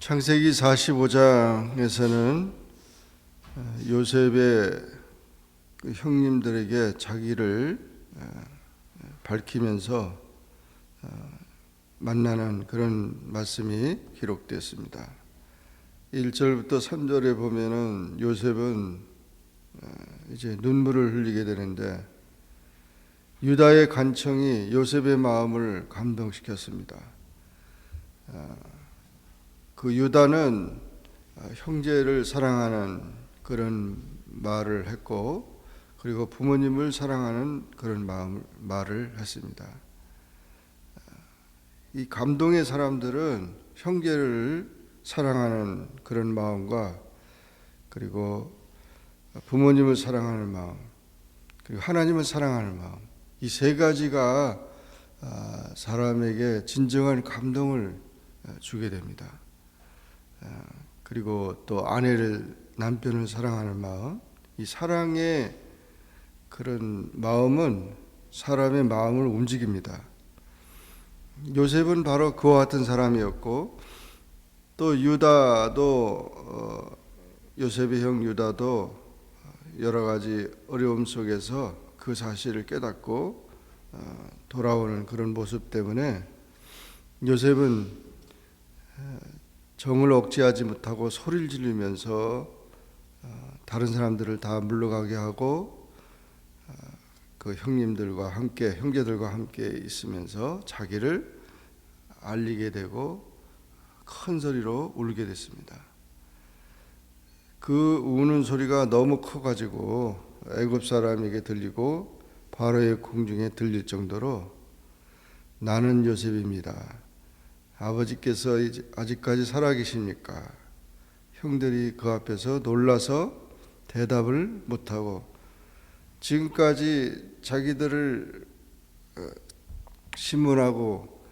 창세기 45장에서는 요셉의 그 형님들에게 자기를 밝히면서 만나는 그런 말씀이 기록되었습니다. 1절부터 3절에 보면은 요셉은 이제 눈물을 흘리게 되는데 유다의 간청이 요셉의 마음을 감동시켰습니다. 그 유다는 형제를 사랑하는 그런 말을 했고, 그리고 부모님을 사랑하는 그런 말을 했습니다. 이 감동의 사람들은 형제를 사랑하는 그런 마음과, 그리고 부모님을 사랑하는 마음, 그리고 하나님을 사랑하는 마음, 이 세 가지가 사람에게 진정한 감동을 주게 됩니다. 그리고 또 아내를, 남편을 사랑하는 마음, 이 사랑의 그런 마음은 사람의 마음을 움직입니다. 요셉은 바로 그와 같은 사람이었고, 또 유다도 요셉의 형 유다도 여러 가지 어려움 속에서 그 사실을 깨닫고 돌아오는 그런 모습 때문에 요셉은 정을 억제하지 못하고 소리를 지르면서 다른 사람들을 다 물러가게 하고 그 형님들과 함께, 형제들과 함께 있으면서 자기를 알리게 되고 큰 소리로 울게 됐습니다. 그 우는 소리가 너무 커가지고 애굽 사람에게 들리고 바로의 궁중에 들릴 정도로 나는 요셉입니다. 아버지께서 아직까지 살아계십니까? 형들이 그 앞에서 놀라서 대답을 못하고 지금까지 자기들을 신문하고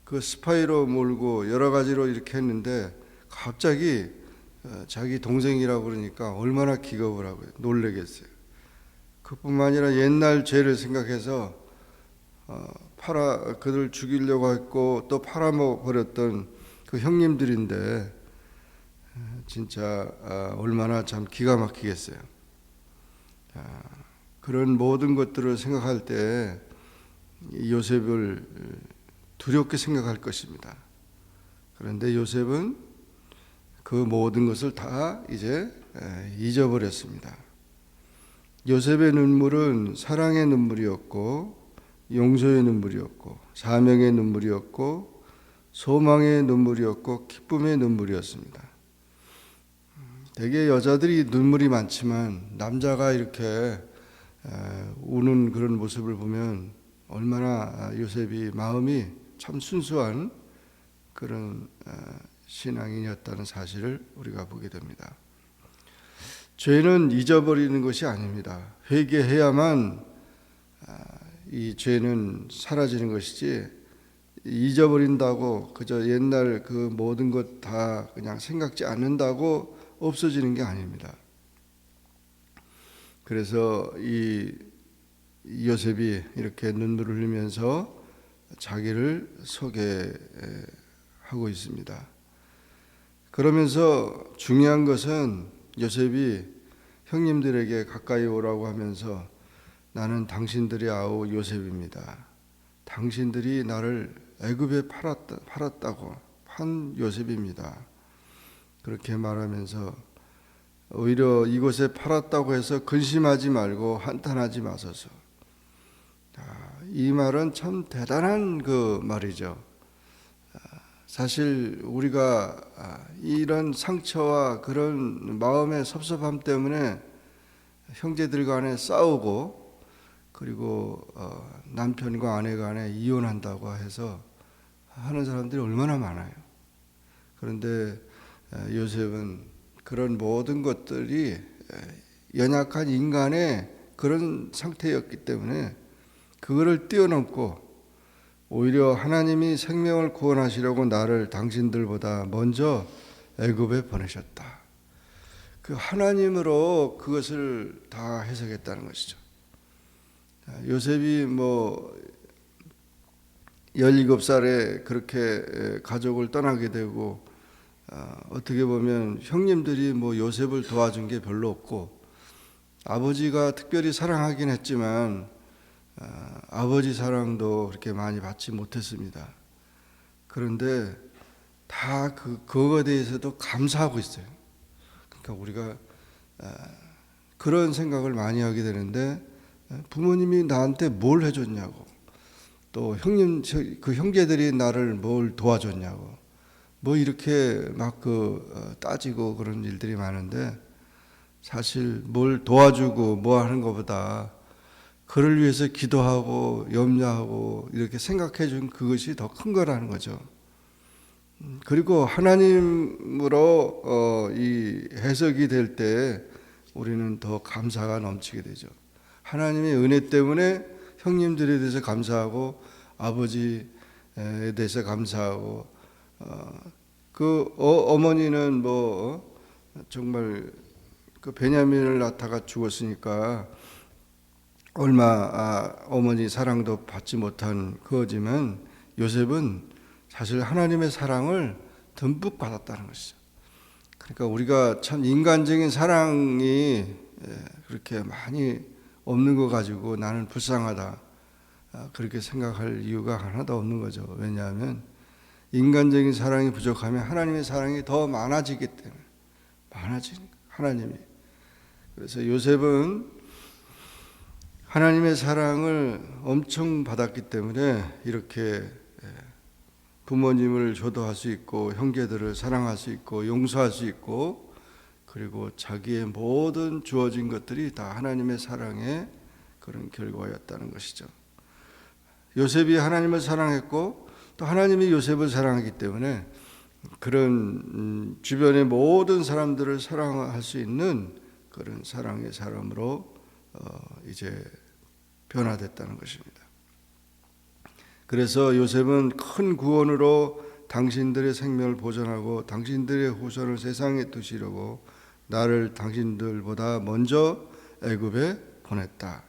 그 스파이로 몰고 여러 가지로 이렇게 했는데 갑자기 자기 동생이라고 그러니까 얼마나 기겁을 하고 놀라겠어요. 그뿐만 아니라 옛날 죄를 생각해서 그들 죽이려고 했고 또 팔아먹어버렸던 그 형님들인데 진짜 얼마나 참 기가 막히겠어요. 그런 모든 것들을 생각할 때 요셉을 두렵게 생각할 것입니다. 그런데 요셉은 그 모든 것을 다 이제 잊어버렸습니다. 요셉의 눈물은 사랑의 눈물이었고, 용서의 눈물이었고, 사명의 눈물이었고, 소망의 눈물이었고, 기쁨의 눈물이었습니다. 대개 여자들이 눈물이 많지만 남자가 이렇게 우는 그런 모습을 보면 얼마나 요셉이 마음이 참 순수한 그런 신앙인이었다는 사실을 우리가 보게 됩니다. 죄는 잊어버리는 것이 아닙니다. 회개해야만 이 죄는 사라지는 것이지, 잊어버린다고 그저 옛날 그 모든 것 다 그냥 생각지 않는다고 없어지는 게 아닙니다. 그래서 이 요셉이 이렇게 눈물을 흘리면서 자기를 소개하고 있습니다. 그러면서 중요한 것은 요셉이 형님들에게 가까이 오라고 하면서 나는 당신들의 아우 요셉입니다. 당신들이 나를 애굽에 팔았다고 판 요셉입니다. 그렇게 말하면서 오히려 이곳에 팔았다고 해서 근심하지 말고 한탄하지 마소서. 이 말은 참 대단한 그 말이죠. 사실 우리가 이런 상처와 그런 마음의 섭섭함 때문에 형제들 간에 싸우고, 그리고 남편과 아내 간에 이혼한다고 해서 하는 사람들이 얼마나 많아요. 그런데 요셉은 그런 모든 것들이 연약한 인간의 그런 상태였기 때문에 그거를 뛰어넘고 오히려 하나님이 생명을 구원하시려고 나를 당신들보다 먼저 애굽에 보내셨다. 그 하나님으로 그것을 다 해석했다는 것이죠. 요셉이 17살에 그렇게 가족을 떠나게 되고, 어떻게 보면 형님들이 뭐 요셉을 도와준 게 별로 없고, 아버지가 특별히 사랑하긴 했지만 아버지 사랑도 그렇게 많이 받지 못했습니다. 그런데 다 그거에 대해서도 감사하고 있어요. 그러니까 우리가 그런 생각을 많이 하게 되는데, 부모님이 나한테 뭘 해줬냐고, 또 그 형제들이 나를 뭘 도와줬냐고, 뭐 이렇게 막 따지고 그런 일들이 많은데, 사실 뭘 도와주고 뭐 하는 것보다 그를 위해서 기도하고 염려하고 이렇게 생각해 준 그것이 더 큰 거라는 거죠. 그리고 하나님으로 이 해석이 될 때 우리는 더 감사가 넘치게 되죠. 하나님의 은혜 때문에 형님들에 대해서 감사하고 아버지에 대해서 감사하고, 어머니는 뭐 정말 그 베냐민을 낳다가 죽었으니까 얼마 어머니 사랑도 받지 못한 그거지만, 요셉은 사실 하나님의 사랑을 듬뿍 받았다는 것이죠. 그러니까 우리가 참 인간적인 사랑이 그렇게 많이 없는 거 가지고 나는 불쌍하다, 그렇게 생각할 이유가 하나도 없는 거죠. 왜냐하면 인간적인 사랑이 부족하면 하나님의 사랑이 더 많아지기 때문에, 하나님이. 그래서 요셉은 하나님의 사랑을 엄청 받았기 때문에 이렇게 부모님을 효도할 수 있고, 형제들을 사랑할 수 있고, 용서할 수 있고, 그리고 자기의 모든 주어진 것들이 다 하나님의 사랑의 그런 결과였다는 것이죠. 요셉이 하나님을 사랑했고, 또 하나님이 요셉을 사랑하기 때문에 그런 주변의 모든 사람들을 사랑할 수 있는 그런 사랑의 사람으로 이제 변화됐다는 것입니다. 그래서 요셉은 큰 구원으로 당신들의 생명을 보존하고 당신들의 후손을 세상에 두시려고 나를 당신들보다 먼저 애굽에 보냈다.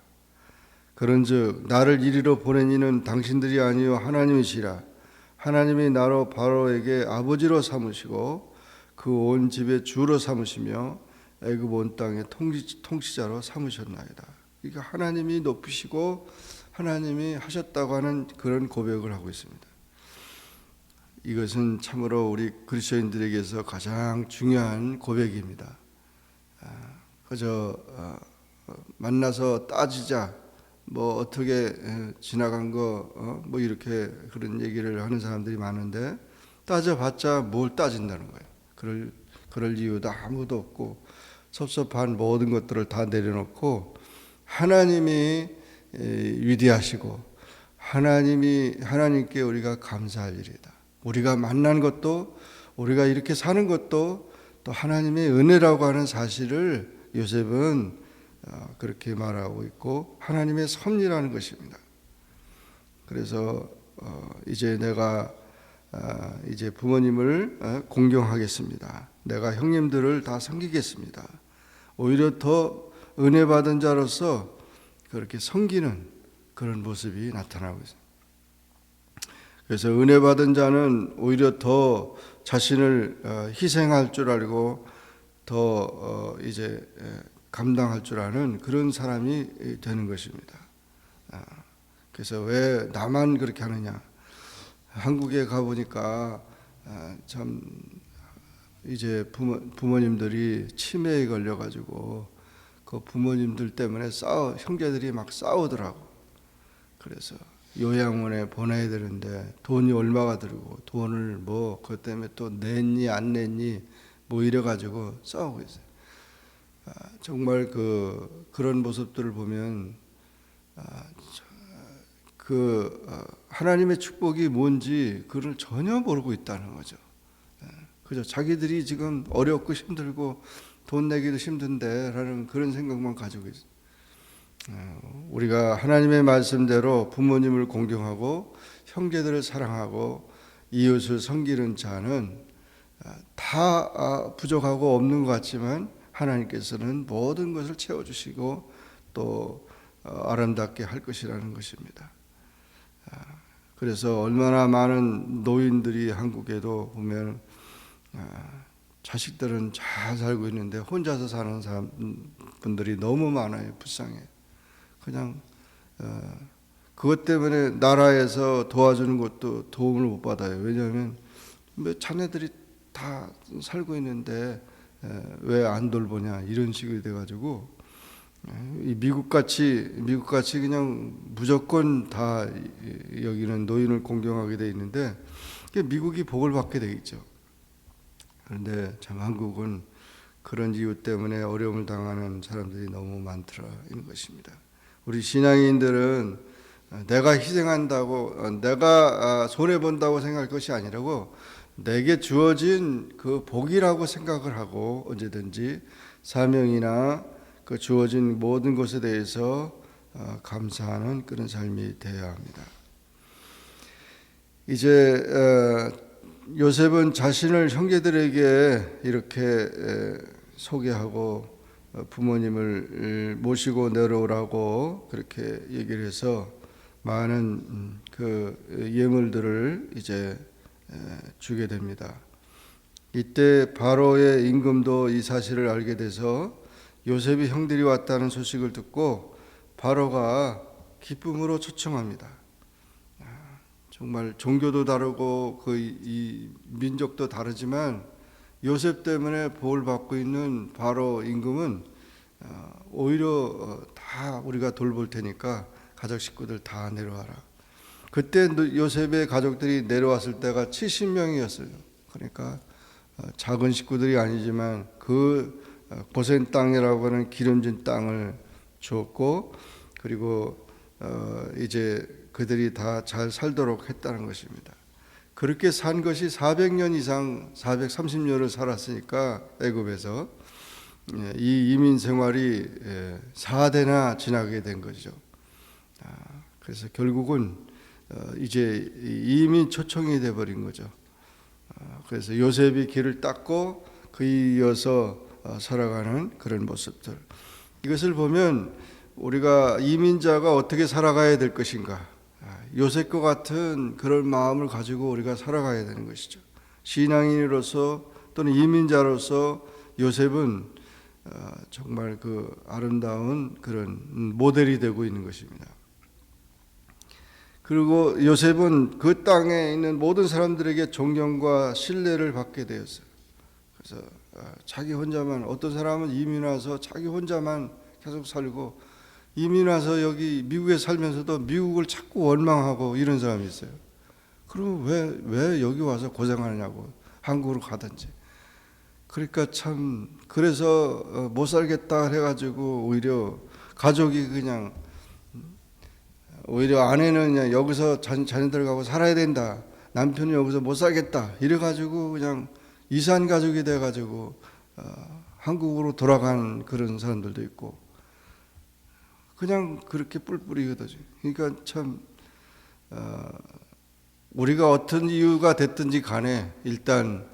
그런즉 나를 이리로 보낸 이는 당신들이 아니요 하나님이시라. 하나님이 나로 바로에게 아버지로 삼으시고 그 온 집의 주로 삼으시며 애굽 온 땅의 통치자로 삼으셨나이다. 그러니까 하나님이 높이시고 하나님이 하셨다고 하는 그런 고백을 하고 있습니다. 이것은 참으로 우리 그리스도인들에게서 가장 중요한 고백입니다. 그저 만나서 따지자, 뭐 어떻게 지나간 거 뭐 이렇게 그런 얘기를 하는 사람들이 많은데, 따져봤자 뭘 따진다는 거예요. 그럴 이유도 아무도 없고, 섭섭한 모든 것들을 다 내려놓고 하나님이 위대하시고 하나님께 우리가 감사할 일이다. 우리가 만난 것도, 우리가 이렇게 사는 것도 또 하나님의 은혜라고 하는 사실을 요셉은 그렇게 말하고 있고, 하나님의 섭리라는 것입니다. 그래서 이제 내가 이제 부모님을 공경하겠습니다. 내가 형님들을 다 섬기겠습니다. 오히려 더 은혜 받은 자로서 그렇게 섬기는 그런 모습이 나타나고 있습니다. 그래서 은혜 받은 자는 오히려 더 자신을 희생할 줄 알고 더 이제 감당할 줄 아는 그런 사람이 되는 것입니다. 그래서 왜 나만 그렇게 하느냐? 한국에 가보니까 참 이제 부모님들이 치매에 걸려가지고 그 부모님들 때문에 형제들이 막 싸우더라고. 그래서 요양원에 보내야 되는데 돈이 얼마가 들고, 돈을 뭐 그것 때문에 또 냈니 안 냈니 뭐 이래가지고 싸우고 있어요. 정말 그런 모습들을 보면 하나님의 축복이 뭔지 그걸 전혀 모르고 있다는 거죠. 그죠? 자기들이 지금 어렵고 힘들고 돈 내기도 힘든데 라는 그런 생각만 가지고 있어요. 우리가 하나님의 말씀대로 부모님을 공경하고 형제들을 사랑하고 이웃을 섬기는 자는 다 부족하고 없는 것 같지만 하나님께서는 모든 것을 채워주시고 또 아름답게 할 것이라는 것입니다. 그래서 얼마나 많은 노인들이 한국에도 보면 자식들은 잘 살고 있는데 혼자서 사는 분들이 너무 많아요. 불쌍해. 그냥 그것 때문에 나라에서 도와주는 것도 도움을 못 받아요. 왜냐하면 자네들이 다 살고 있는데 왜 안 돌보냐 이런 식이 돼가지고 미국 같이 그냥 무조건 다 여기는 노인을 공경하게 돼 있는데 미국이 복을 받게 되겠죠. 그런데 참 한국은 그런 이유 때문에 어려움을 당하는 사람들이 너무 많더라 이런 것입니다. 우리 신앙인들은 내가 희생한다고 내가 손해 본다고 생각할 것이 아니라고 내게 주어진 그 복이라고 생각을 하고 언제든지 사명이나 그 주어진 모든 것에 대해서 감사하는 그런 삶이 되어야 합니다. 이제 요셉은 자신을 형제들에게 이렇게 소개하고 부모님을 모시고 내려오라고 그렇게 얘기를 해서 많은 그 예물들을 이제 주게 됩니다. 이때 바로의 임금도 이 사실을 알게 돼서 요셉이 형들이 왔다는 소식을 듣고 바로가 기쁨으로 초청합니다. 정말 종교도 다르고 이 민족도 다르지만 요셉 때문에 복을 받고 있는 바로 임금은 오히려 다 우리가 돌볼 테니까 가족 식구들 다 내려와라. 그때 요셉의 가족들이 내려왔을 때가 70명이었어요. 그러니까 작은 식구들이 아니지만 그 고센 땅이라고 하는 기름진 땅을 주었고 그리고 이제 그들이 다 잘 살도록 했다는 것입니다. 그렇게 산 것이 400년 이상 430년을 살았으니까 애굽에서 이 이민 생활이 4대나 지나게 된 거죠. 그래서 결국은 이제 이민 초청이 돼버린 거죠. 그래서 요셉이 길을 닦고 그에 이어서 살아가는 그런 모습들. 이것을 보면 우리가 이민자가 어떻게 살아가야 될 것인가. 요셉과 같은 그런 마음을 가지고 우리가 살아가야 되는 것이죠. 신앙인으로서 또는 이민자로서 요셉은 정말 그 아름다운 그런 모델이 되고 있는 것입니다. 그리고 요셉은 그 땅에 있는 모든 사람들에게 존경과 신뢰를 받게 되었어요. 그래서 자기 혼자만, 어떤 사람은 이민 와서 자기 혼자만 계속 살고 이민 와서 여기 미국에 살면서도 미국을 자꾸 원망하고 이런 사람이 있어요. 그럼 왜 여기 와서 고생하느냐고, 한국으로 가든지. 그러니까 참 그래서 못 살겠다 해가지고 오히려 가족이 그냥 오히려 아내는 그냥 여기서 자녀들하고 살아야 된다. 남편이 여기서 못 살겠다. 이래가지고 그냥 이산 가족이 돼가지고 한국으로 돌아간 그런 사람들도 있고 그냥 그렇게 뿔뿔이 흩어져. 그러니까 참 우리가 어떤 이유가 됐든지 간에 일단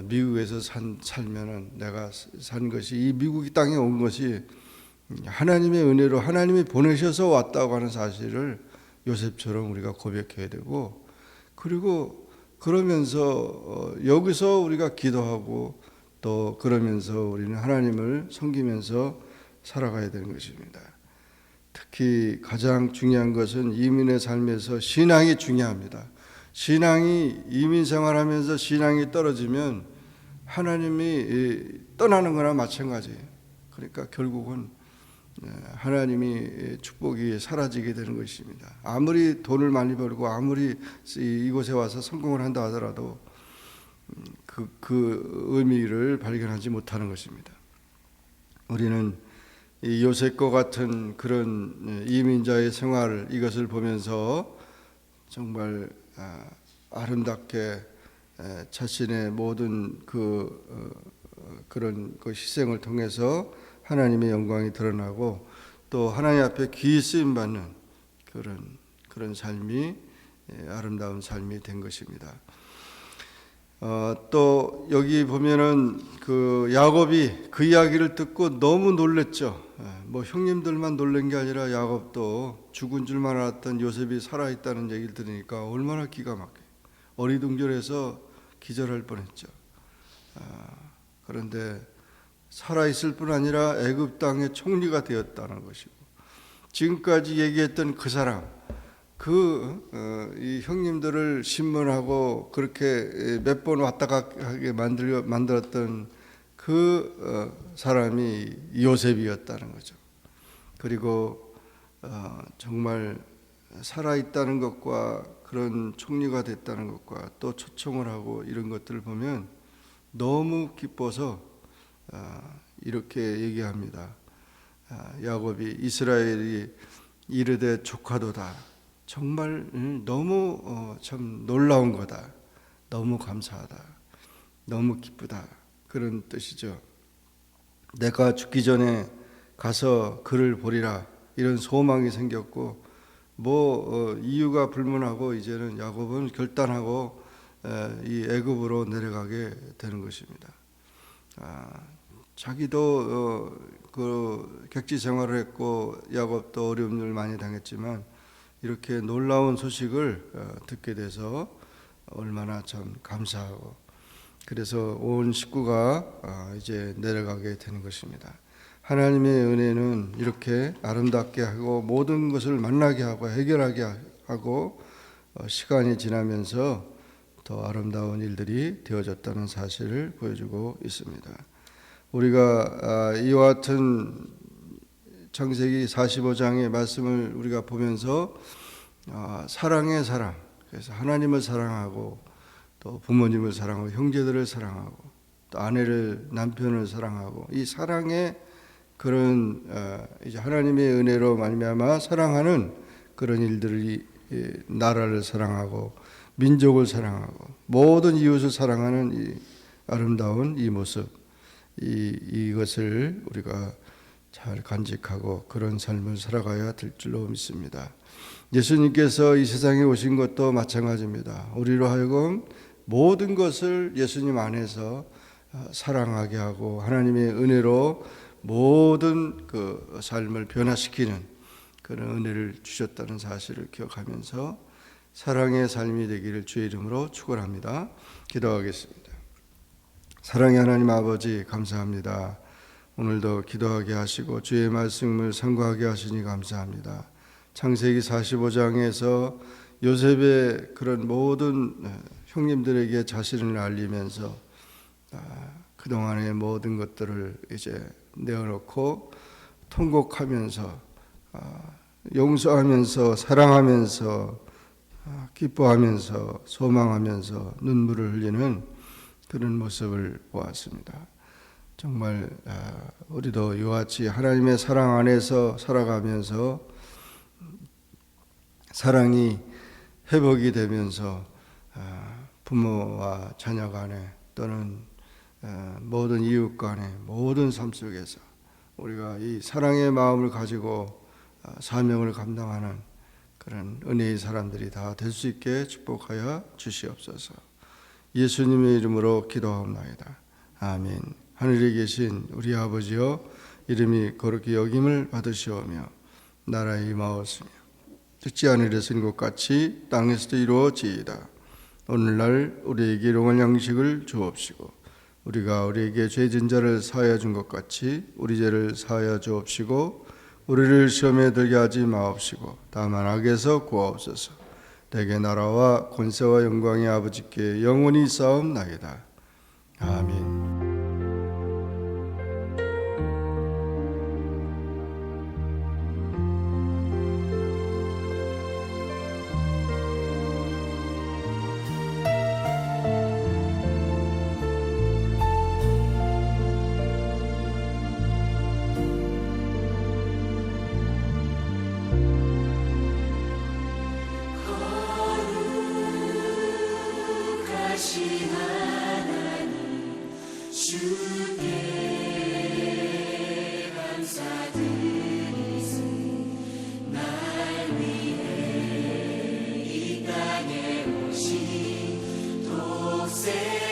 미국에서 살면은 내가 산 것이 이 미국 땅에 온 것이 하나님의 은혜로 하나님이 보내셔서 왔다고 하는 사실을 요셉처럼 우리가 고백해야 되고 그리고 그러면서 여기서 우리가 기도하고 또 그러면서 우리는 하나님을 섬기면서 살아가야 되는 것입니다. 특히 가장 중요한 것은 이민의 삶에서 신앙이 중요합니다. 신앙이 이민 생활하면서 신앙이 떨어지면 하나님이 떠나는 거나 마찬가지예요. 그러니까 결국은 하나님이 축복이 사라지게 되는 것입니다. 아무리 돈을 벌고 아무리 이곳에 와서 성공을 한다 하더라도 그 의미를 발견하지 못하는 것입니다. 우리는 이 요셉과 같은 그런 이민자의 생활 이것을 보면서 정말 아름답게 자신의 모든 그런 그 희생을 통해서 하나님의 영광이 드러나고 또 하나님 앞에 귀히 쓰임 받는 그런 삶이 아름다운 삶이 된 것입니다. 또 여기 보면은 그 야곱이 그 이야기를 듣고 너무 놀랬죠. 뭐 형님들만 놀란 게 아니라 야곱도 죽은 줄만 알았던 요셉이 살아있다는 얘기를 들으니까 얼마나 기가 막혀. 어리둥절해서 기절할 뻔했죠. 그런데 살아있을 뿐 아니라 애굽 땅의 총리가 되었다는 것이고, 지금까지 얘기했던 그 사람, 이 형님들을 신문하고 그렇게 몇 번 왔다 가게 만들었던 사람이 요셉이었다는 거죠. 그리고 정말 살아있다는 것과 그런 총리가 됐다는 것과 또 초청을 하고 이런 것들을 보면 너무 기뻐서 이렇게 얘기합니다. 야곱이 이스라엘이 이르되 조카도다. 정말 너무 참 놀라운 거다. 너무 감사하다. 너무 기쁘다. 그런 뜻이죠. 내가 죽기 전에 가서 그를 보리라. 이런 소망이 생겼고, 이유가 불문하고 이제는 야곱은 결단하고 이 애굽으로 내려가게 되는 것입니다. 자기도 그 객지 생활을 했고 야곱도 어려움을 많이 당했지만 이렇게 놀라운 소식을 듣게 돼서 얼마나 참 감사하고, 그래서 온 식구가 이제 내려가게 되는 것입니다. 하나님의 은혜는 이렇게 아름답게 하고 모든 것을 만나게 하고 해결하게 하고 시간이 지나면서 더 아름다운 일들이 되어졌다는 사실을 보여주고 있습니다. 우리가 이와 같은 창세기 45장의 말씀을 우리가 보면서 사랑의 사랑, 그래서 하나님을 사랑하고 또 부모님을 사랑하고 형제들을 사랑하고 또 아내를 남편을 사랑하고 이 사랑의 그런 이제 하나님의 은혜로 말미암아 사랑하는 그런 일들이 나라를 사랑하고 민족을 사랑하고 모든 이웃을 사랑하는 이 아름다운 이 모습, 이것을 우리가 잘 간직하고 그런 삶을 살아가야 될 줄로 믿습니다. 예수님께서 이 세상에 오신 것도 마찬가지입니다. 우리로 하여금 모든 것을 예수님 안에서 사랑하게 하고 하나님의 은혜로 모든 그 삶을 변화시키는 그런 은혜를 주셨다는 사실을 기억하면서 사랑의 삶이 되기를 주의 이름으로 축원합니다. 기도하겠습니다. 사랑의 하나님 아버지, 감사합니다. 오늘도 기도하게 하시고 주의 말씀을 상고하게 하시니 감사합니다. 창세기 45장에서 요셉의 그런 모든 형님들에게 자신을 알리면서 그동안의 모든 것들을 이제 내어놓고 통곡하면서 용서하면서 사랑하면서 기뻐하면서 소망하면서 눈물을 흘리는 그런 모습을 보았습니다. 정말 우리도 이와 같이 하나님의 사랑 안에서 살아가면서 사랑이 회복이 되면서 부모와 자녀 간에 또는 모든 이웃 간에 모든 삶 속에서 우리가 이 사랑의 마음을 가지고 사명을 감당하는 그런 은혜의 사람들이 다 될 수 있게 축복하여 주시옵소서. 예수님의 이름으로 기도하옵나이다. 아멘. 하늘에 계신 우리 아버지여, 이름이 거룩히 여김을 받으시오며 나라의 임하옵시며 뜻지 하늘에서 이룬 것 같이 땅에서도 이루어지이다. 오늘날 우리에게 일용할 양식을 주옵시고 우리가 우리에게 죄진 자를 사하여 준 것 같이 우리 죄를 사하여 주옵시고 우리를 시험에 들게 하지 마옵시고 다만 악에서 구하옵소서. 대개 나라와 권세와 영광이 아버지께 영원히 싸움나이다. 아멘. say